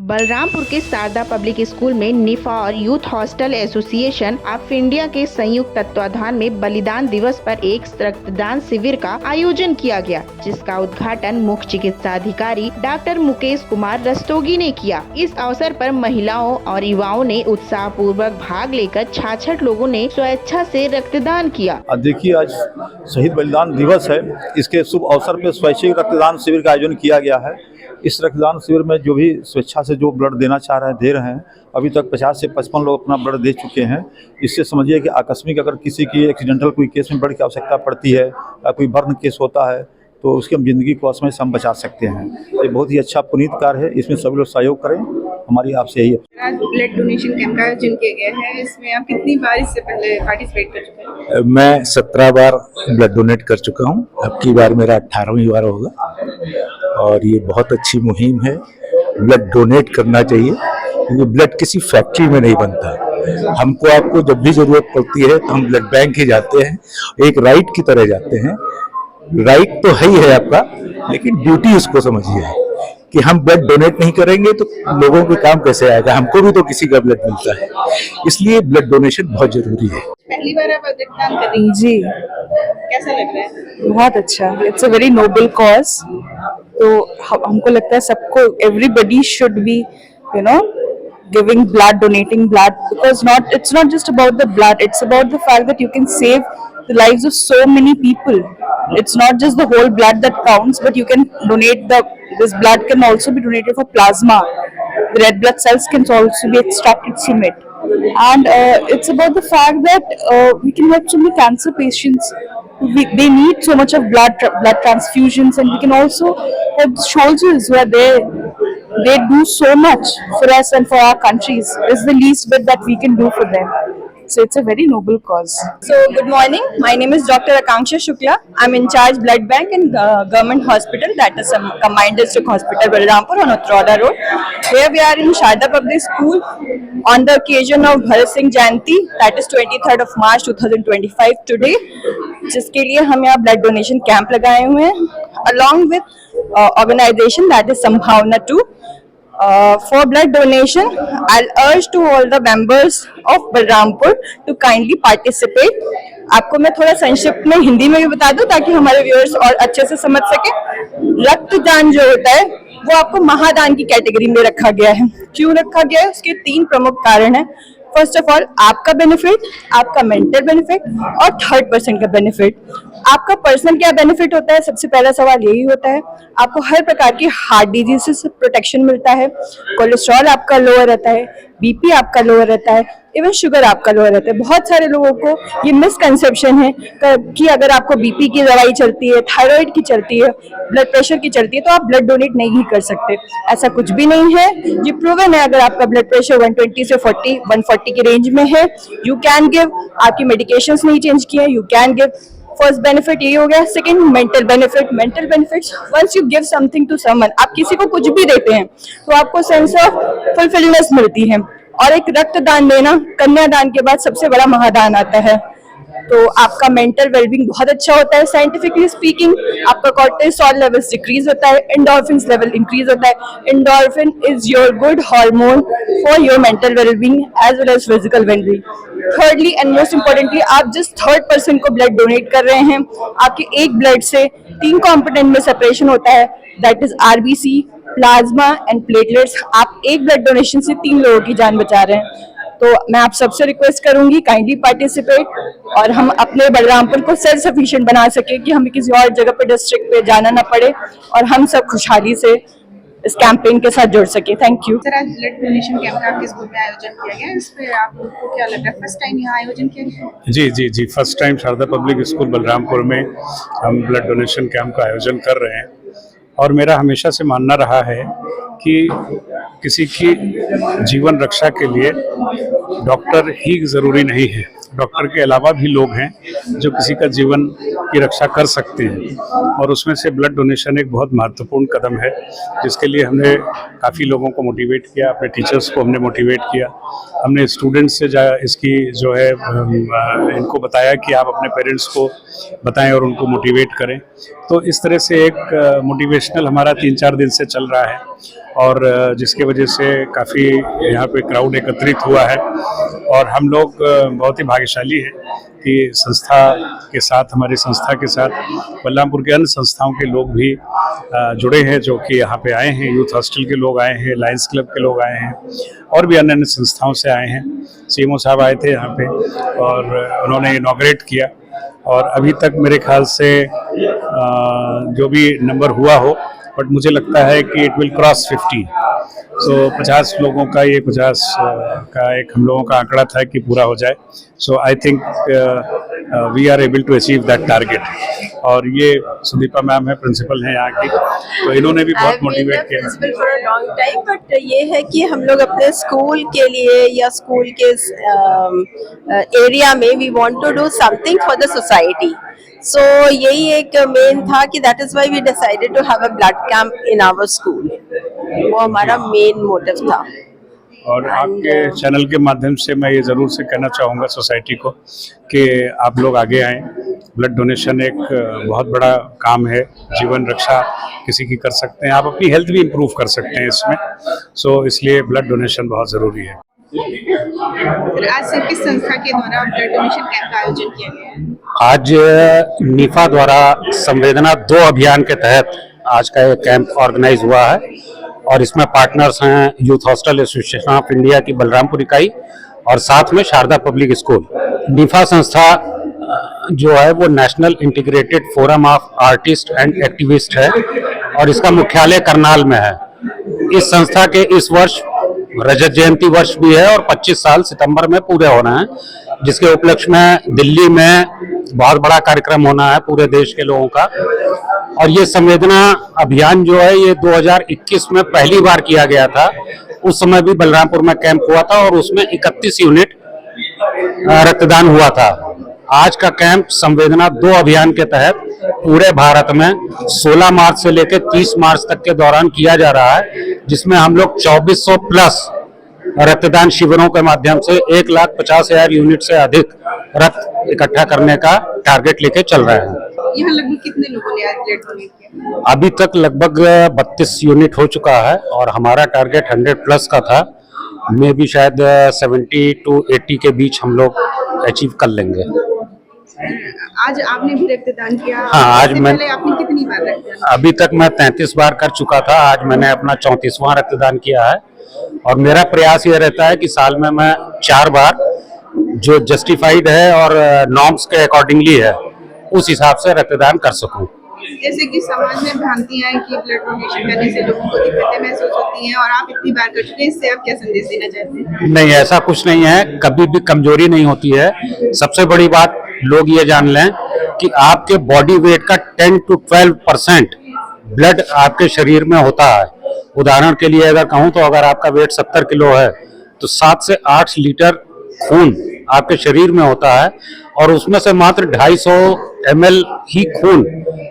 बलरामपुर के Sharda public school में निफा और youth hostel association of India के संयुक्त तत्वाधान में बलिदान दिवस पर एक रक्तदान शिविर का आयोजन किया गया, जिसका उद्घाटन मुख्य चिकित्सा अधिकारी डॉक्टर मुकेश कुमार रस्तोगी ने किया। इस अवसर पर महिलाओं और युवाओं ने उत्साह पूर्वक भाग लेकर 66 लोगों ने स्वेच्छा से रक्तदान किया। देखिए, आज शहीद बलिदान दिवस है। इसके शुभ अवसर पर स्वैच्छिक रक्तदान शिविर का आयोजन किया गया है। इस रक्तदान शिविर में जो भी स्वेच्छा से जो ब्लड देना चाह रहे हैं दे रहे हैं। अभी तक 50 से 55 लोग अपना ब्लड दे चुके हैं। इससे समझिए कि आकस्मिक अगर किसी की एक्सीडेंटल कोई केस में ब्लड की आवश्यकता पड़ती है या कोई बर्न केस होता है तो उसकी हम जिंदगी को असमय से हम बचा सकते हैं। ये बहुत ही अच्छा पुनीत कार्य है। इसमें सभी लोग सहयोग करें, हमारी आपसे यही है। आज ब्लड डोनेशन कैंप का आयोजन किया गया है। इसमें आप कितनी बार इससे पहले पार्टिसिपेट कर चुके हैं? मैं 17 बार ब्लड डोनेट कर चुका हूँ। अब की बार मेरा 18वीं बार होगा और ये बहुत अच्छी मुहिम है। ब्लड डोनेट करना चाहिए क्योंकि ब्लड किसी फैक्ट्री में नहीं बनता। हमको आपको जब भी जरूरत पड़ती है तो हम ब्लड बैंक ही जाते हैं, एक राइट की तरह जाते हैं। राइट तो है ही है आपका, लेकिन ड्यूटी उसको समझिए कि हम ब्लड डोनेट नहीं करेंगे तो लोगों के काम कैसे आएगा। हमको भी तो किसी का ब्लड मिलता है, इसलिए ब्लड डोनेशन बहुत जरूरी है। पहली बार आप रक्तदान कर रही हैं? जी, कैसा लग रहा है? बहुत अच्छा। It's a very noble cause. तो हमको लगता है सबको, everybody should be giving blood, donating blood, because it's not just about the blood, it's about the fact that you can save the lives of so many people. It's not just the whole blood that counts, but you can donate this blood can also be donated for plasma. The red blood cells can also be extracted from it. And it's about the fact that we can help so many cancer patients. They need so much of blood transfusions, and we can also help soldiers who are there. They do so much for us and for our countries. It's the least bit that we can do for them. So it's a very noble cause. So good morning. My name is Dr. Akanksha Shukla. I'm in charge blood bank in government hospital, that is Combined District Hospital, Balrampur on Utrauda Road. Here we are in Sharda Public School on the occasion of Bharat Singh Jayanti, that is 23rd of March 2025 today, जिसके लिए हम यहाँ blood donation camp लगाए हुए हैं along with organization that is Sambhavna 2. For blood donation, I'll urge to all the members of Balrampur to kindly participate. आपको मैं थोड़ा संक्षिप्त में हिंदी में भी बता दूं ताकि हमारे व्यूअर्स और अच्छे से समझ सके। रक्तदान जो होता है वो आपको महादान की कैटेगरी में रखा गया है। क्यों रखा गया है? उसके 3 प्रमुख कारण हैं। फर्स्ट ऑफ ऑल, आपका बेनिफिट, आपका मेंटल बेनिफिट और थर्ड पर्सन का बेनिफिट। आपका पर्सनल क्या बेनिफिट होता है? सबसे पहला सवाल यही होता है, आपको हर प्रकार की हार्ट डिजीज से प्रोटेक्शन मिलता है, कोलेस्ट्रॉल आपका लोअर रहता है, बीपी आपका लोअर रहता है, इवन शुगर आपका लोअर रहता है। बहुत सारे लोगों को ये मिसकंसेप्शन है कि अगर आपको बीपी की दवाई चलती है, थायराइड की चलती है, ब्लड प्रेशर की चलती है तो आप ब्लड डोनेट नहीं कर सकते। ऐसा कुछ भी नहीं है। ये प्रूवन है, अगर आपका ब्लड प्रेशर 120 से 140 के रेंज में है, यू कैन गिव। आपकी मेडिकेशंस नहीं चेंज किए, you can give. First benefit ये हो गया। Second, mental benefit. Mental benefits, once you give something to someone, आप किसी को कुछ भी देते हैं तो आपको सेंस ऑफ फुलफिलनेस मिलती है। और एक रक्तदान देना, कन्यादान के बाद सबसे बड़ा महादान आता है। तो आपका मेंटल वेलबींग बहुत अच्छा होता है। साइंटिफिकली स्पीकिंग, आपका कॉर्टिसोल लेवल्स डिक्रीज होता है, एंडोर्फिन्स लेवल इंक्रीज होता है। Endorphin is your good hormone for your mental wellbeing as well as physical wellbeing. Thirdly and most importantly, आप जिस थर्ड पर्सन को ब्लड डोनेट कर रहे हैं, आपके एक ब्लड से 3 कॉम्पोनेंट में सेपरेशन होता है, that is RBC, plasma and platelets. आप एक ब्लड डोनेशन से 3 लोगों की जान बचा रहे हैं। तो मैं आप सबसे रिक्वेस्ट करूंगी, काइंडली पार्टिसिपेट और हम अपने बलरामपुर को सेल्फ सफिशिएंट बना सके कि हमें किसी और जगह पे डिस्ट्रिक्ट पे जाना ना पड़े और हम सब खुशहाली से इस कैंपेन के साथ जुड़ सके। Thank you. सर, आज ब्लड डोनेशन कैंप का आपके स्कूल में आयोजन किया गया है, इस पे आपको क्या लग रहा है? फर्स्ट टाइम यहाँ आयोजन किया गया? जी, first time Sharda public school Balrampur में हम ब्लड डोनेशन कैंप का आयोजन कर रहे हैं। और मेरा हमेशा से मानना रहा है कि किसी की जीवन रक्षा के लिए डॉक्टर ही ज़रूरी नहीं है, डॉक्टर के अलावा भी लोग हैं जो किसी का जीवन की रक्षा कर सकते हैं, और उसमें से ब्लड डोनेशन एक बहुत महत्वपूर्ण कदम है, जिसके लिए हमने काफ़ी लोगों को मोटिवेट किया, अपने टीचर्स को हमने मोटिवेट किया, हमने स्टूडेंट्स से इसकी जो है इनको बताया कि आप अपने पेरेंट्स को बताएं और उनको मोटिवेट करें। तो इस तरह से एक मोटिवेशनल हमारा 3-4 दिन से चल रहा है, और जिसके वजह से काफ़ी यहाँ पे क्राउड एकत्रित हुआ है, और हम लोग बहुत ही भाग्यशाली हैं कि संस्था के साथ, हमारी संस्था के साथ बलरामपुर के अन्य संस्थाओं के लोग भी जुड़े हैं, जो कि यहाँ पे आए हैं। यूथ हॉस्टल के लोग आए हैं, लायंस क्लब के लोग आए हैं, और भी अन्य अन्य संस्थाओं से आए हैं। सीएमओ साहब आए थे यहाँ पे और उन्होंने इनॉग्रेट किया, और अभी तक मेरे ख्याल से जो भी नंबर हुआ हो, बट मुझे लगता है कि इट विल क्रॉस 50। सो 50 लोगों का, ये 50 का एक हम लोगों का आंकड़ा था कि पूरा हो जाए। So I think we are able to achieve that target. और ये सुदीपा मैम है, प्रिंसिपल हैं यहाँ की, तो इन्होंने भी बहुत मोटिवेट किया। For a long time, but ये है कि हम लोग अपने स्कूल के लिए या स्कूल के एरिया में we want to do something for the society. So यही एक मेन था कि that is why we decided to have a blood camp in our school. वो हमारा मेन मोटिव था। और आपके चैनल के माध्यम से मैं ये ज़रूर से कहना चाहूँगा सोसाइटी को कि आप लोग आगे आएँ। ब्लड डोनेशन एक बहुत बड़ा काम है, जीवन रक्षा किसी की कर सकते हैं, आप अपनी हेल्थ भी इम्प्रूव कर सकते हैं इसमें। सो इसलिए ब्लड डोनेशन बहुत ज़रूरी है। आज से किस संस्था के द्वारा ब्लड डोनेशन कैंप का आयोजन किया गया है? आज निफा द्वारा संवेदना 2 अभियान के तहत आज का ये कैंप ऑर्गेनाइज हुआ है, और इसमें पार्टनर्स हैं youth hostel association of India की बलरामपुर इकाई और साथ में शारदा पब्लिक स्कूल। निफा संस्था जो है वो national integrated forum of artist and activist है, और इसका मुख्यालय करनाल में है। इस संस्था के इस वर्ष रजत जयंती वर्ष भी है, और 25 साल सितंबर में पूरे होना है, जिसके उपलक्ष्य में दिल्ली में बहुत बड़ा कार्यक्रम होना है पूरे देश के लोगों का। और ये संवेदना अभियान जो है ये 2021 में पहली बार किया गया था। उस समय भी बलरामपुर में कैंप हुआ था, और उसमें 31 यूनिट रक्तदान हुआ था। आज का कैंप संवेदना 2 अभियान के तहत पूरे भारत में 16 मार्च से लेकर 30 मार्च तक के दौरान किया जा रहा है, जिसमें हम लोग 2400 प्लस रक्तदान शिविरों के माध्यम से 1,50,000 यूनिट से अधिक रक्त इकट्ठा करने का टारगेट लेके चल रहे हैं। यहाँ लगभग कितने लोगों ने आज ब्लड डोनेट किया? अभी तक लगभग 32 यूनिट हो चुका है, और हमारा टारगेट 100 प्लस का था। मे भी शायद 70 to 80 के बीच हम लोग अचीव कर लेंगे। आज आपने भी रक्तदान किया? हाँ, आज मैं आपने कितनी बार रक्तदान? अभी तक मैं 33 बार कर चुका था। आज मैंने अपना 34वां रक्तदान किया है, और मेरा प्रयास ये रहता है कि साल में मैं 4 बार जो जस्टिफाइड है और नॉर्म्स के अकॉर्डिंगली है उस हिसाब से रक्तदान कर सकूं। जैसे कि समाज में भ्रांतियां हैं कि ब्लड डोनेशन करने से लोगों को दिक्कतें महसूस होती हैं, और आप इतनी बार कर चुके हैं, इससे आप क्या संदेश देना चाहते हैं? नहीं, ऐसा कुछ नहीं है, कभी भी कमजोरी नहीं होती है। सबसे बड़ी बात लोग ये जान लें कि आपके बॉडी वेट का 10 to 12% ब्लड आपके शरीर में होता है। उदाहरण के लिए अगर कहूं तो अगर आपका वेट 70 किलो है तो 7 से 8 लीटर खून आपके शरीर में होता है, और उसमें से मात्र 250 ml ही खून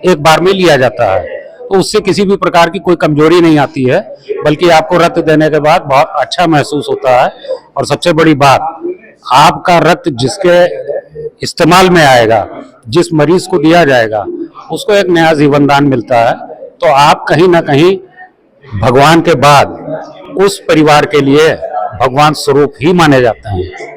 एक बार में लिया जाता है। तो उससे किसी भी प्रकार की कोई कमजोरी नहीं आती है, बल्कि आपको रक्त देने के बाद बहुत अच्छा महसूस होता है। और सबसे बड़ी बात, आपका रक्त जिसके इस्तेमाल में आएगा, जिस मरीज को दिया जाएगा, उसको एक नया जीवन दान मिलता है। तो आप कहीं ना कहीं भगवान के बाद उस परिवार के लिए भगवान स्वरूप ही माने जाते हैं।